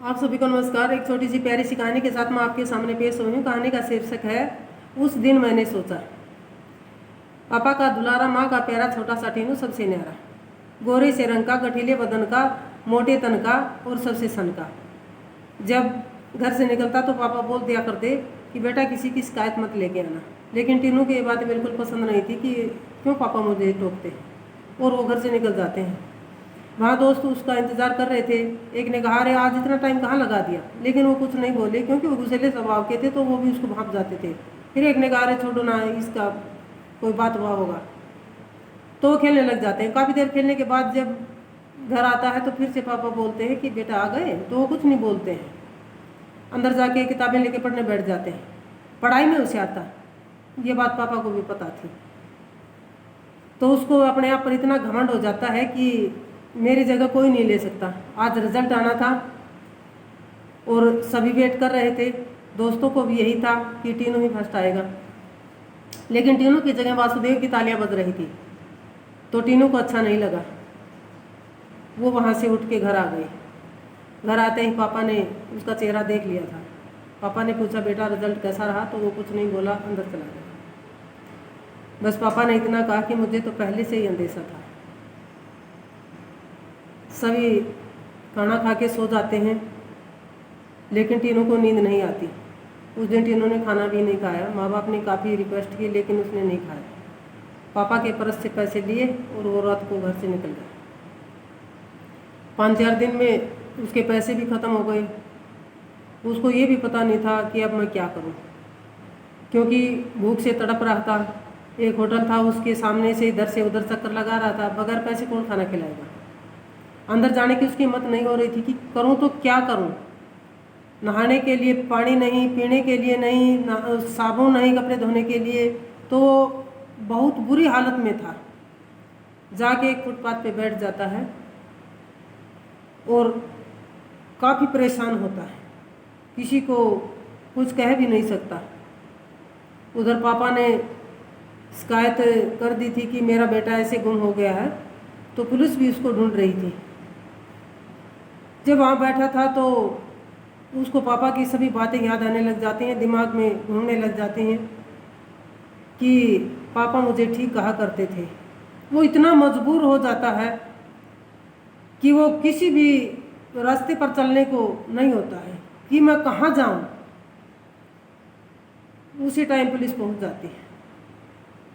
आप सभी को नमस्कार। एक छोटी सी प्यारी सी कहानी के साथ मैं आपके सामने पेश हुई हूँ। कहानी का शीर्षक है उस दिन मैंने सोचा। पापा का दुलारा, माँ का प्यारा छोटा सा टीनू सबसे न्यारा, गोरे से रंग का, गठीले बदन का, मोटे तन का और सबसे सन का। जब घर से निकलता तो पापा बोल दिया करते कि बेटा किसी की शिकायत मत लेके आना, लेकिन टीनू को ये बातें बिल्कुल पसंद नहीं थी कि क्यों पापा मुझे टोकते हैं, और वो घर से निकल जाते हैं। वहाँ दोस्त उसका इंतजार कर रहे थे। एक ने कहा, अरे आज इतना टाइम कहाँ लगा दिया, लेकिन वो कुछ नहीं बोले क्योंकि वो गुस्सेले स्वभाव के थे, तो वो भी उसको भाप जाते थे। फिर एक ने कहा, अरे छोड़ो ना, इसका कोई बात हुआ होगा, तो वो खेलने लग जाते हैं। काफ़ी देर खेलने के बाद जब घर आता है तो फिर से पापा बोलते हैं कि बेटा आ गए, तो वो कुछ नहीं बोलते हैं। अंदर जाके किताबें लेके पढ़ने बैठ जाते हैं। पढ़ाई में होशियार था, ये बात पापा को भी पता थी, तो उसको अपने आप पर इतना घमंड हो जाता है कि मेरी जगह कोई नहीं ले सकता। आज रिजल्ट आना था और सभी वेट कर रहे थे, दोस्तों को भी यही था कि टीनू ही फर्स्ट आएगा, लेकिन टीनू की जगह वासुदेव की तालियां बज रही थी, तो टीनू को अच्छा नहीं लगा। वो वहाँ से उठ के घर आ गई। घर आते ही पापा ने उसका चेहरा देख लिया था। पापा ने पूछा, बेटा रिजल्ट कैसा रहा? तो वो कुछ नहीं बोला, अंदर चला गया। बस पापा ने इतना कहा कि मुझे तो पहले से ही अंदेशा था। सभी खाना खा के सो जाते हैं, लेकिन टीनू को नींद नहीं आती। उस दिन टीनू ने खाना भी नहीं खाया। माँ बाप ने काफ़ी रिक्वेस्ट की, लेकिन उसने नहीं खाया। पापा के पर्स से पैसे लिए और वो रात को घर से निकल गया। 5-4 दिन में उसके पैसे भी ख़त्म हो गए। उसको ये भी पता नहीं था कि अब मैं क्या करूं, क्योंकि भूख से तड़प रहा था। एक होटल था, उसके सामने से इधर से उधर चक्कर लगा रहा था। बगैर पैसे कौन खाना खिलाएगा? अंदर जाने की उसकी हिम्मत नहीं हो रही थी कि करूं तो क्या करूं। नहाने के लिए पानी नहीं, पीने के लिए नहीं, साबुन नहीं, कपड़े धोने के लिए, तो बहुत बुरी हालत में था। जाके एक फुटपाथ पे बैठ जाता है और काफ़ी परेशान होता है। किसी को कुछ कह भी नहीं सकता। उधर पापा ने शिकायत कर दी थी कि मेरा बेटा ऐसे गुम हो गया है, तो पुलिस भी उसको ढूंढ रही थी। जब वहाँ बैठा था तो उसको पापा की सभी बातें याद आने लग जाती हैं, दिमाग में घूमने लग जाती हैं कि पापा मुझे ठीक कहा करते थे। वो इतना मजबूर हो जाता है कि वो किसी भी रास्ते पर चलने को नहीं होता है कि मैं कहाँ जाऊँ। उसी टाइम पुलिस पहुँच जाती है।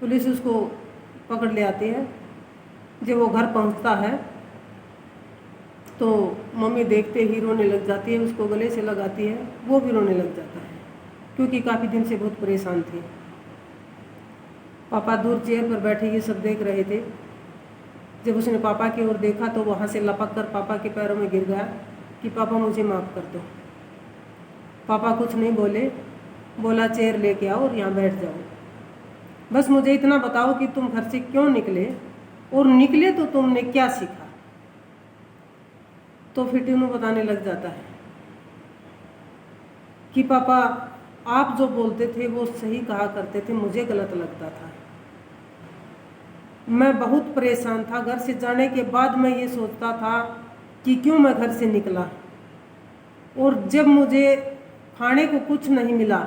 पुलिस उसको पकड़ ले आती है। जब वो घर पहुँचता है तो मम्मी देखते ही रोने लग जाती है, उसको गले से लगाती है। वो भी रोने लग जाता है क्योंकि काफ़ी दिन से बहुत परेशान थी। पापा दूर चेयर पर बैठे ये सब देख रहे थे। जब उसने पापा की ओर देखा तो वहाँ से लपक कर पापा के पैरों में गिर गया कि पापा मुझे माफ़ कर दो। पापा कुछ नहीं बोले, बोला चेयर लेके आओ और यहाँ बैठ जाओ। बस मुझे इतना बताओ कि तुम घर से क्यों निकले, और निकले तो तुमने क्या सीखा? तो फिर टीनू बताने लग जाता है कि पापा आप जो बोलते थे वो सही कहा करते थे, मुझे गलत लगता था। मैं बहुत परेशान था। घर से जाने के बाद मैं ये सोचता था कि क्यों मैं घर से निकला, और जब मुझे खाने को कुछ नहीं मिला,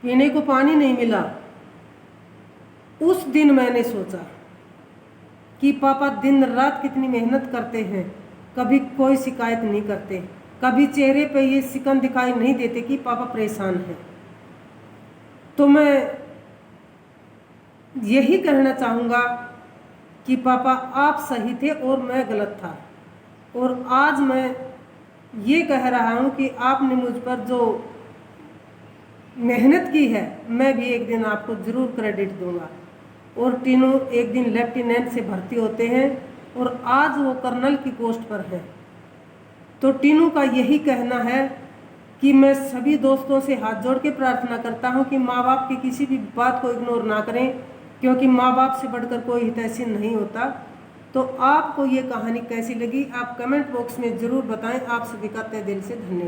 पीने को पानी नहीं मिला, उस दिन मैंने सोचा कि पापा दिन रात कितनी मेहनत करते हैं, कभी कोई शिकायत नहीं करते, कभी चेहरे पे ये सिकन दिखाई नहीं देते कि पापा परेशान हैं। तो मैं यही कहना चाहूँगा कि पापा आप सही थे और मैं गलत था, और आज मैं ये कह रहा हूँ कि आपने मुझ पर जो मेहनत की है, मैं भी एक दिन आपको ज़रूर क्रेडिट दूंगा। और टीनू एक दिन लेफ्टिनेंट से भर्ती होते हैं और आज वो कर्नल की पोस्ट पर है। तो टीनू का यही कहना है कि मैं सभी दोस्तों से हाथ जोड़ के प्रार्थना करता हूँ कि माँ बाप की किसी भी बात को इग्नोर ना करें, क्योंकि माँ बाप से बढ़कर कोई हितैषी नहीं होता। तो आपको ये कहानी कैसी लगी आप कमेंट बॉक्स में ज़रूर बताएं। आप सभी का तहे दिल से धन्यवाद।